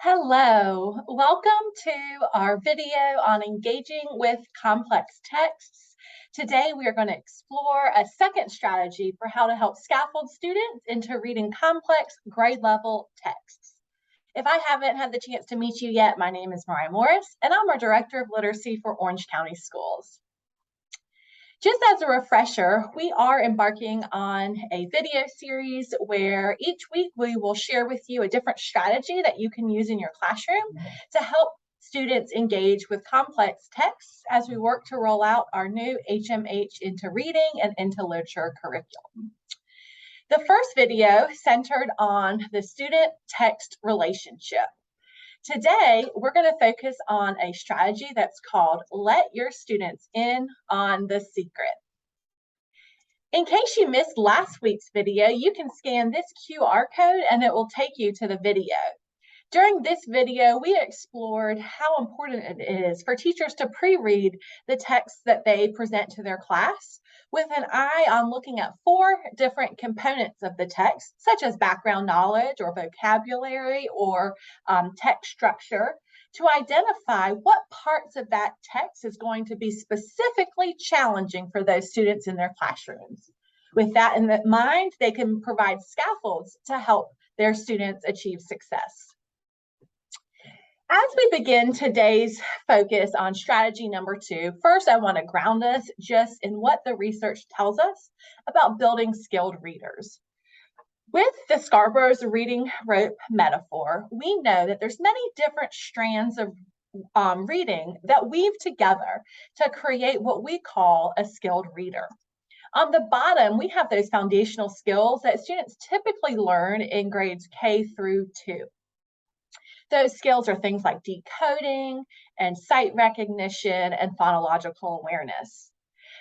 Hello, welcome to our video on engaging with complex texts. Today, we are going to explore a second strategy for how to help scaffold students into reading complex grade level texts. If I haven't had the chance to meet you yet, my name is Mariah Morris, and I'm our Director of Literacy for Orange County Schools. Just as a refresher, we are embarking on a video series where each week we will share with you a different strategy that you can use in your classroom to help students engage with complex texts as we work to roll out our new HMH into reading and into literature curriculum. The first video centered on the student-text relationship. Today, we're going to focus on a strategy that's called Let Your Students In on the Secret. In case you missed last week's video, you can scan this QR code and it will take you to the video. During this video, we explored how important it is for teachers to pre-read the texts that they present to their class with an eye on looking at 4 different components of the text, such as background knowledge or vocabulary or text structure, to identify what parts of that text is going to be specifically challenging for those students in their classrooms. With that in mind, they can provide scaffolds to help their students achieve success. As we begin today's focus on strategy number 2, first I want to ground us just in what the research tells us about building skilled readers. With the Scarborough's reading rope metaphor, we know that there's many different strands of reading that weave together to create what we call a skilled reader. On the bottom, we have those foundational skills that students typically learn in grades K through 2. Those skills are things like decoding and sight recognition and phonological awareness.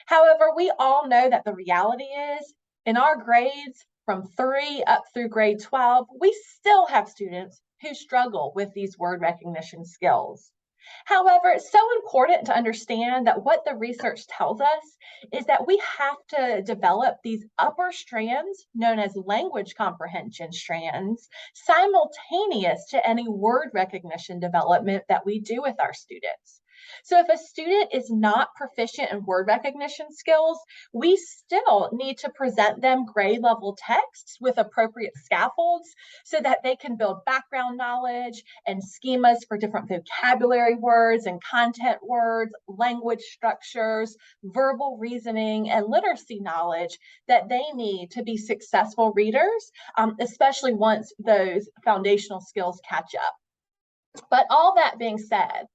However, we all know that the reality is in our grades from 3 up through grade 12, we still have students who struggle with these word recognition skills. However, it's so important to understand that what the research tells us is that we have to develop these upper strands, known as language comprehension strands, simultaneous to any word recognition development that we do with our students. So if a student is not proficient in word recognition skills, we still need to present them grade level texts with appropriate scaffolds so that they can build background knowledge and schemas for different vocabulary words and content words, language structures, verbal reasoning, and literacy knowledge that they need to be successful readers, especially once those foundational skills catch up. But all that being said,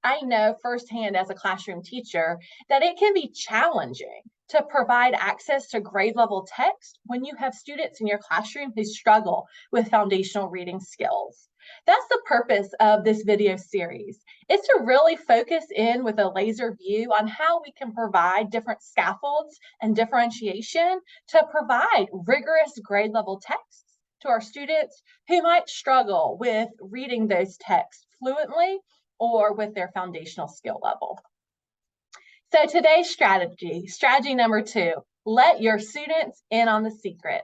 I know firsthand as a classroom teacher that it can be challenging to provide access to grade level text when you have students in your classroom who struggle with foundational reading skills. That's the purpose of this video series. It's to really focus in with a laser view on how we can provide different scaffolds and differentiation to provide rigorous grade level texts to our students who might struggle with reading those texts fluently or with their foundational skill level. So today's strategy number 2, let your students in on the secret.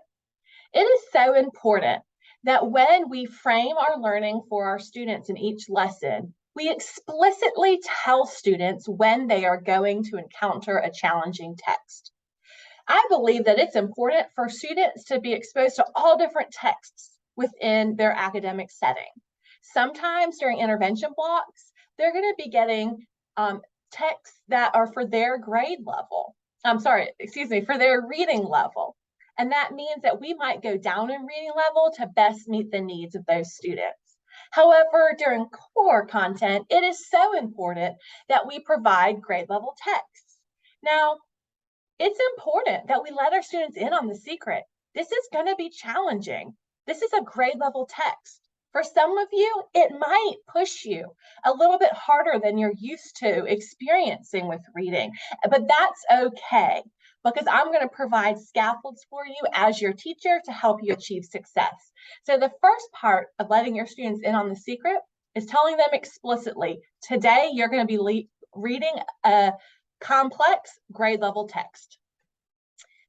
It is so important that when we frame our learning for our students in each lesson, we explicitly tell students when they are going to encounter a challenging text. I believe that it's important for students to be exposed to all different texts within their academic setting. Sometimes during intervention blocks, they're going to be getting texts that are for their grade level. For their reading level. And that means that we might go down in reading level to best meet the needs of those students. However, during core content, it is so important that we provide grade level texts. Now, it's important that we let our students in on the secret. This is going to be challenging. This is a grade level text. For some of you, it might push you a little bit harder than you're used to experiencing with reading, but that's okay because I'm going to provide scaffolds for you as your teacher to help you achieve success. So the first part of letting your students in on the secret is telling them explicitly, today you're going to be reading a complex grade level text.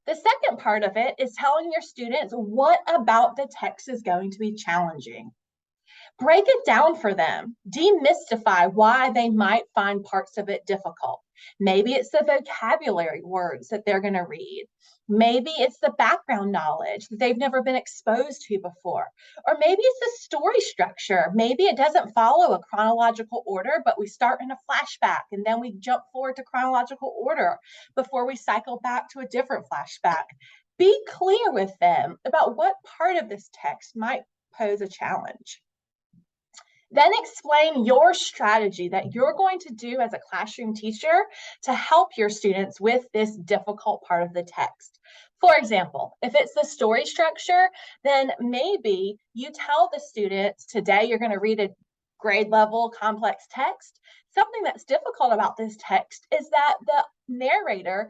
The second part of it is telling your students what about the text is going to be challenging. Break it down for them. Demystify why they might find parts of it difficult. Maybe it's the vocabulary words that they're going to read. Maybe it's the background knowledge that they've never been exposed to before. Or maybe it's the story structure. Maybe it doesn't follow a chronological order, but we start in a flashback and then we jump forward to chronological order before we cycle back to a different flashback. Be clear with them about what part of this text might pose a challenge. Then explain your strategy that you're going to do as a classroom teacher to help your students with this difficult part of the text. For example, if it's the story structure, then maybe you tell the students today you're going to read a grade level complex text. Something that's difficult about this text is that the narrator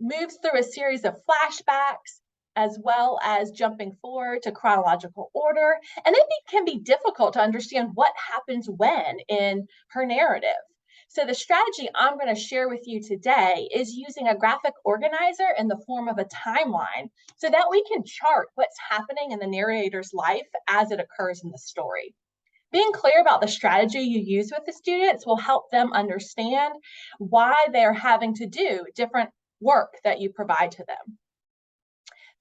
moves through a series of flashbacks, as well as jumping forward to chronological order. And it can be difficult to understand what happens when in her narrative. So the strategy I'm going to share with you today is using a graphic organizer in the form of a timeline so that we can chart what's happening in the narrator's life as it occurs in the story. Being clear about the strategy you use with the students will help them understand why they're having to do different work that you provide to them.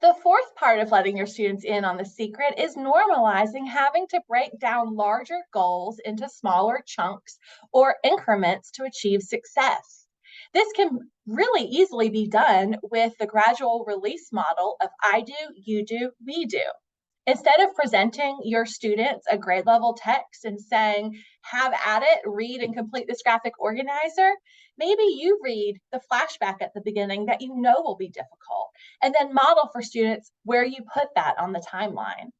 The fourth part of letting your students in on the secret is normalizing having to break down larger goals into smaller chunks or increments to achieve success. This can really easily be done with the gradual release model of I do, you do, we do. Instead of presenting your students a grade level text and saying, have at it, read and complete this graphic organizer, maybe you read the flashback at the beginning that you know will be difficult, and then model for students where you put that on the timeline.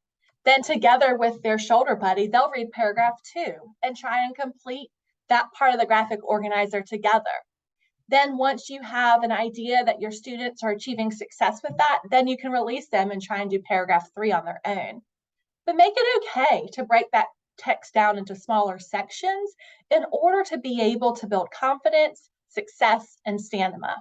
Then together with their shoulder buddy, they'll read paragraph 2 and try and complete that part of the graphic organizer together. Then once you have an idea that your students are achieving success with that, then you can release them and try and do paragraph 3 on their own. But make it okay to break that text down into smaller sections in order to be able to build confidence, success, and stamina.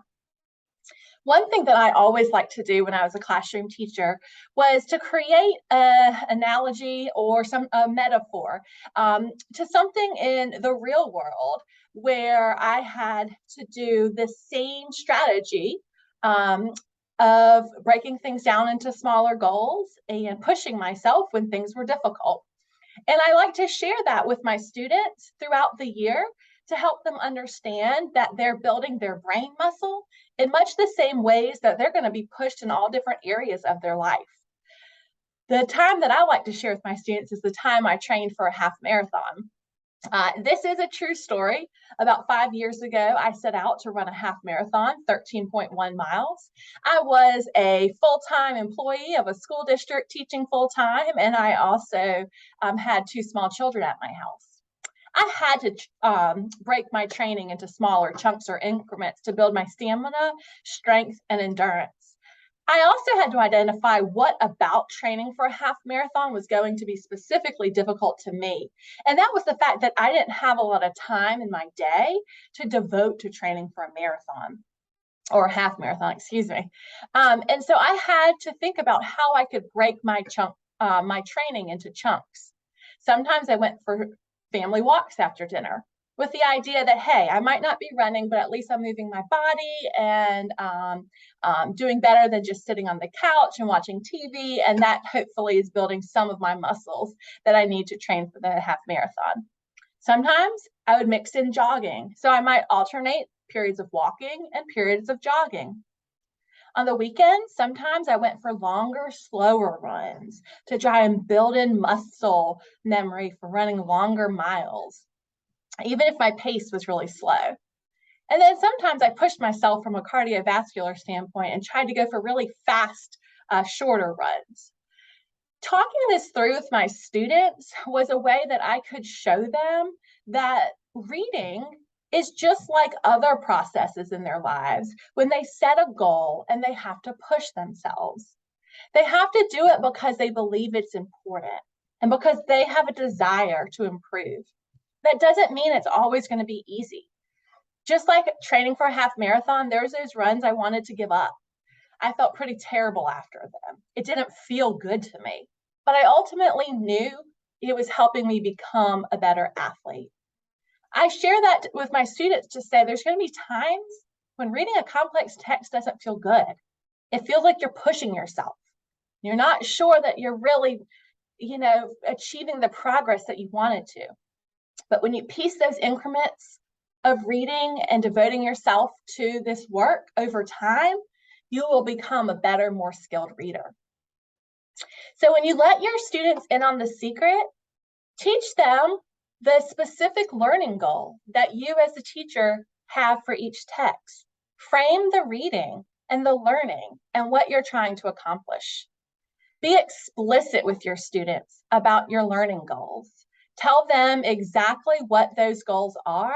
One thing that I always liked to do when I was a classroom teacher was to create an analogy or a metaphor to something in the real world where I had to do the same strategy of breaking things down into smaller goals and pushing myself when things were difficult. And I like to share that with my students throughout the year to help them understand that they're building their brain muscle in much the same ways that they're going to be pushed in all different areas of their life. The time that I like to share with my students is the time I trained for a half marathon. This is a true story. About 5 years ago, I set out to run a half marathon, 13.1 miles. I was a full-time employee of a school district teaching full-time, and I also had 2 small children at my house. I had to break my training into smaller chunks or increments to build my stamina, strength, and endurance. I also had to identify what about training for a half marathon was going to be specifically difficult to me. And that was the fact that I didn't have a lot of time in my day to devote to training for a marathon or a half marathon, excuse me. And so I had to think about how I could break my training into chunks. Sometimes I went for family walks after dinner with the idea that, hey, I might not be running, but at least I'm moving my body and doing better than just sitting on the couch and watching TV. And that hopefully is building some of my muscles that I need to train for the half marathon. Sometimes I would mix in jogging. So I might alternate periods of walking and periods of jogging. On the weekends, sometimes I went for longer, slower runs to try and build in muscle memory for running longer miles, even if my pace was really slow. And then sometimes I pushed myself from a cardiovascular standpoint and tried to go for really fast, shorter runs. Talking this through with my students was a way that I could show them that reading is just like other processes in their lives when they set a goal and they have to push themselves. They have to do it because they believe it's important and because they have a desire to improve. That doesn't mean it's always going to be easy. Just like training for a half marathon, there's those runs I wanted to give up. I felt pretty terrible after them. It didn't feel good to me. But I ultimately knew it was helping me become a better athlete. I share that with my students to say there's going to be times when reading a complex text doesn't feel good. It feels like you're pushing yourself. You're not sure that you're really, achieving the progress that you wanted to. But when you piece those increments of reading and devoting yourself to this work over time, you will become a better, more skilled reader. So when you let your students in on the secret, teach them the specific learning goal that you as a teacher have for each text. Frame the reading and the learning and what you're trying to accomplish. Be explicit with your students about your learning goals. Tell them exactly what those goals are,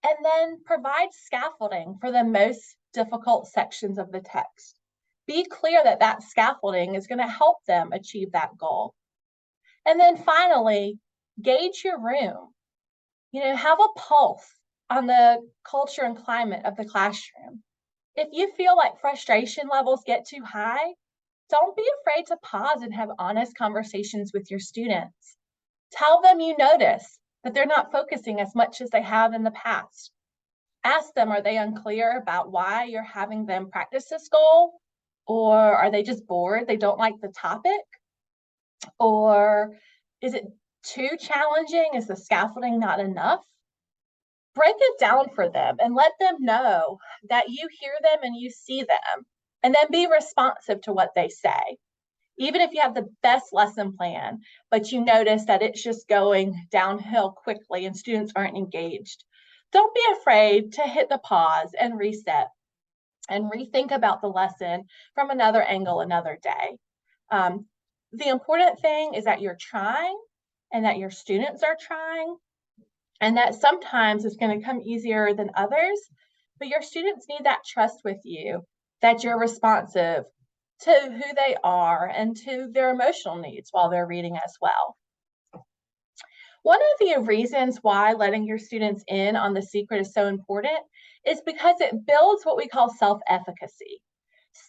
and then provide scaffolding for the most difficult sections of the text. Be clear that that scaffolding is going to help them achieve that goal. And then finally, gauge your room. Have a pulse on the culture and climate of the classroom. If you feel like frustration levels get too high, don't be afraid to pause and have honest conversations with your students. Tell them you notice that they're not focusing as much as they have in the past. Ask them, are they unclear about why you're having them practice this goal? Or are they just bored? They don't like the topic? Or is it too challenging? Is the scaffolding not enough? Break it down for them and let them know that you hear them and you see them, and then be responsive to what they say. Even if you have the best lesson plan, but you notice that it's just going downhill quickly and students aren't engaged, don't be afraid to hit the pause and reset and rethink about the lesson from another angle another day. The important thing is that you're trying and that your students are trying, and that sometimes it's going to come easier than others, but your students need that trust with you, that you're responsive to who they are and to their emotional needs while they're reading as well. One of the reasons why letting your students in on the secret is so important is because it builds what we call self-efficacy.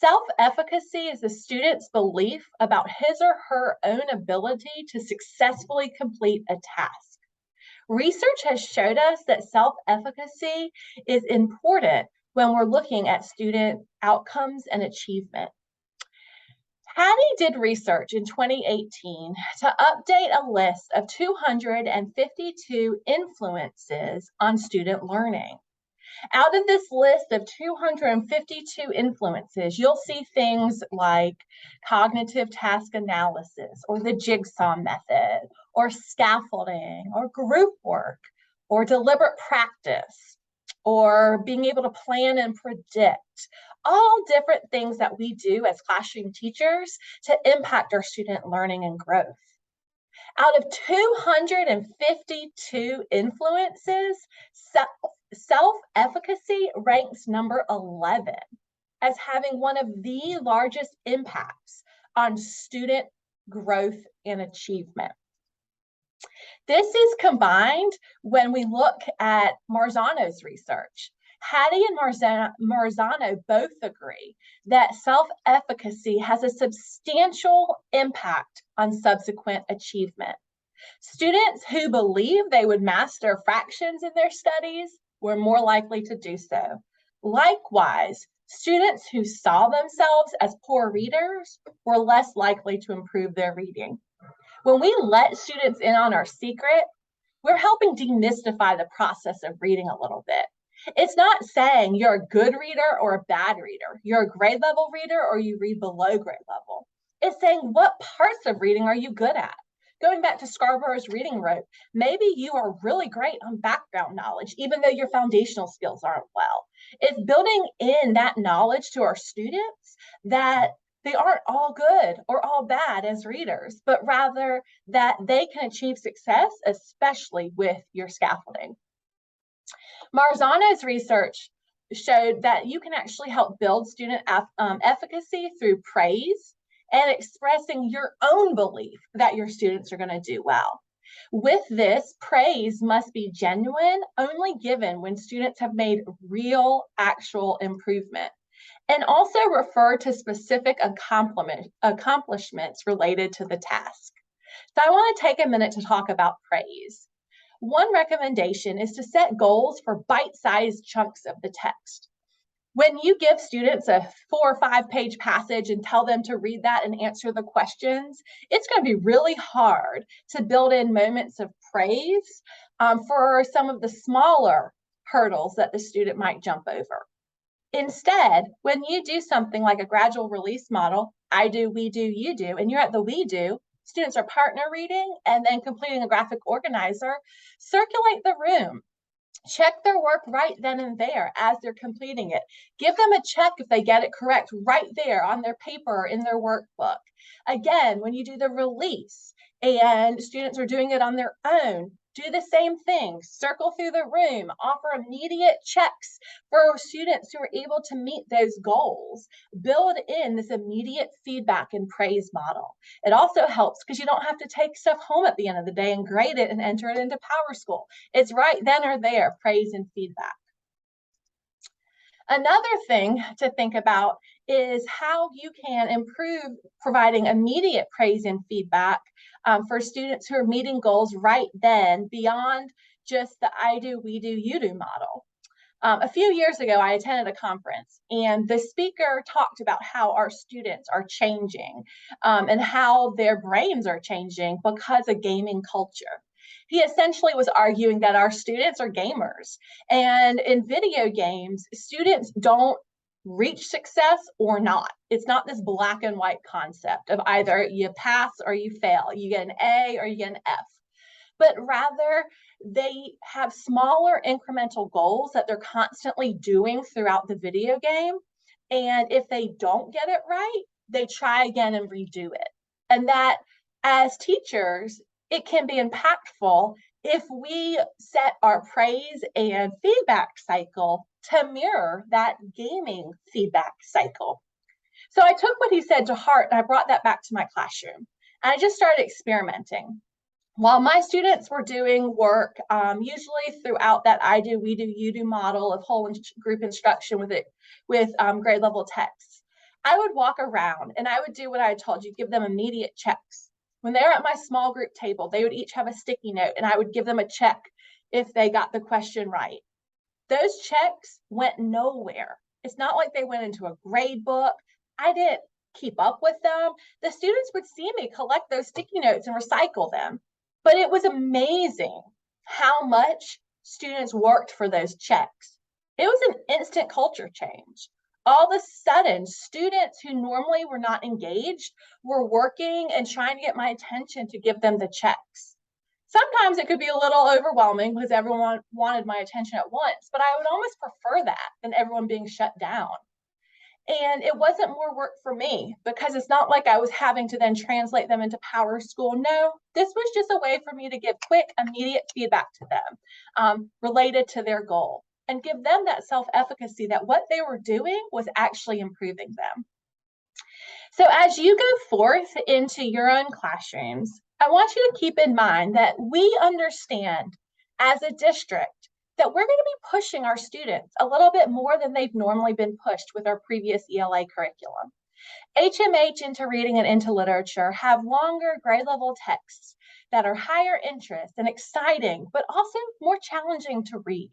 Self-efficacy is the student's belief about his or her own ability to successfully complete a task. Research has showed us that self-efficacy is important when we're looking at student outcomes and achievement. Hattie did research in 2018 to update a list of 252 influences on student learning. Out of this list of 252 influences, you'll see things like cognitive task analysis, or the jigsaw method, or scaffolding, or group work, or deliberate practice, or being able to plan and predict. All different things that we do as classroom teachers to impact our student learning and growth. Out of 252 influences, self-efficacy ranks number 11 as having one of the largest impacts on student growth and achievement. This is combined when we look at Marzano's research. Hattie and Marzano both agree that self-efficacy has a substantial impact on subsequent achievement. Students who believe they would master fractions in their studies were more likely to do so. Likewise, students who saw themselves as poor readers were less likely to improve their reading. When we let students in on our secret, we're helping demystify the process of reading a little bit. It's not saying you're a good reader or a bad reader. You're a grade level reader or you read below grade level. It's saying, what parts of reading are you good at? Going back to Scarborough's reading rope, maybe you are really great on background knowledge, even though your foundational skills aren't well. It's building in that knowledge to our students that they aren't all good or all bad as readers, but rather that they can achieve success, especially with your scaffolding. Marzano's research showed that you can actually help build student efficacy through praise and expressing your own belief that your students are going to do well. With this, praise must be genuine, only given when students have made real, actual improvement, and also refer to specific accomplishments related to the task. So I want to take a minute to talk about praise. One recommendation is to set goals for bite-sized chunks of the text. When you give students a 4 or 5 page passage and tell them to read that and answer the questions, it's going to be really hard to build in moments of praise for some of the smaller hurdles that the student might jump over. Instead, when you do something like a gradual release model, I do, we do, you do, and you're at the we do, students are partner reading and then completing a graphic organizer, circulate the room. Check their work right then and there as they're completing it. Give them a check if they get it correct right there on their paper or in their workbook. Again, when you do the release and students are doing it on their own, do the same thing. Circle through the room, offer immediate checks for students who are able to meet those goals. Build in this immediate feedback and praise model. It also helps because you don't have to take stuff home at the end of the day and grade it and enter it into PowerSchool. It's right then or there, praise and feedback. Another thing to think about is how you can improve providing immediate praise and feedback for students who are meeting goals right then beyond just the I do, we do, you do model. A few years ago, I attended a conference and the speaker talked about how our students are changing and how their brains are changing because of gaming culture. He essentially was arguing that our students are gamers, and in video games, students don't reach success or not. It's not this black and white concept of either you pass or you fail, you get an A or you get an F, but rather they have smaller incremental goals that they're constantly doing throughout the video game. And if they don't get it right, they try again and redo it. And that as teachers, it can be impactful if we set our praise and feedback cycle to mirror that gaming feedback cycle. So I took what he said to heart and I brought that back to my classroom. And I just started experimenting. While my students were doing work, usually throughout that I do, we do, you do model of whole group instruction with grade level texts, I would walk around and I would do what I told you, give them immediate checks. When they were at my small group table, they would each have a sticky note and I would give them a check if they got the question right. Those checks went nowhere. It's not like they went into a grade book. I didn't keep up with them. The students would see me collect those sticky notes and recycle them. But it was amazing how much students worked for those checks. It was an instant culture change. All of a sudden, students who normally were not engaged were working and trying to get my attention to give them the checks. Sometimes it could be a little overwhelming because everyone wanted my attention at once, but I would almost prefer that than everyone being shut down. And it wasn't more work for me because it's not like I was having to then translate them into PowerSchool. No, this was just a way for me to give quick, immediate feedback to them related to their goal and give them that self-efficacy that what they were doing was actually improving them. So as you go forth into your own classrooms, I want you to keep in mind that we understand as a district that we're going to be pushing our students a little bit more than they've normally been pushed with our previous ELA curriculum. HMH into reading and into literature have longer grade level texts that are higher interest and exciting, but also more challenging to read.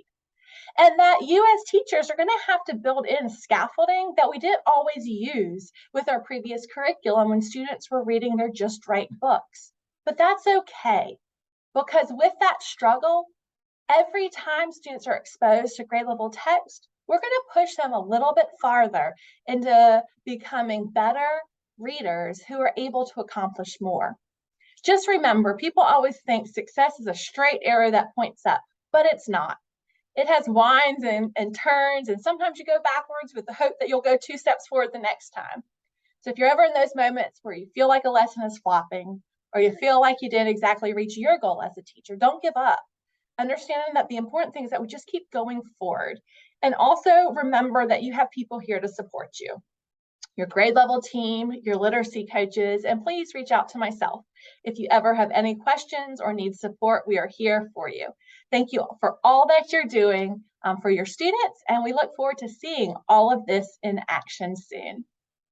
And that you as teachers are going to have to build in scaffolding that we didn't always use with our previous curriculum when students were reading their just right books. But that's okay, because with that struggle, every time students are exposed to grade level text, we're going to push them a little bit farther into becoming better readers who are able to accomplish more. Just remember, people always think success is a straight arrow that points up, but it's not. It has winds and turns, and sometimes you go backwards with the hope that you'll go 2 steps forward the next time. So if you're ever in those moments where you feel like a lesson is flopping, or you feel like you didn't exactly reach your goal as a teacher, don't give up. Understanding that the important thing is that we just keep going forward. And also remember that you have people here to support you. Your grade level team, your literacy coaches, and please reach out to myself. If you ever have any questions or need support, we are here for you. Thank you for all that you're doing for your students, and we look forward to seeing all of this in action soon.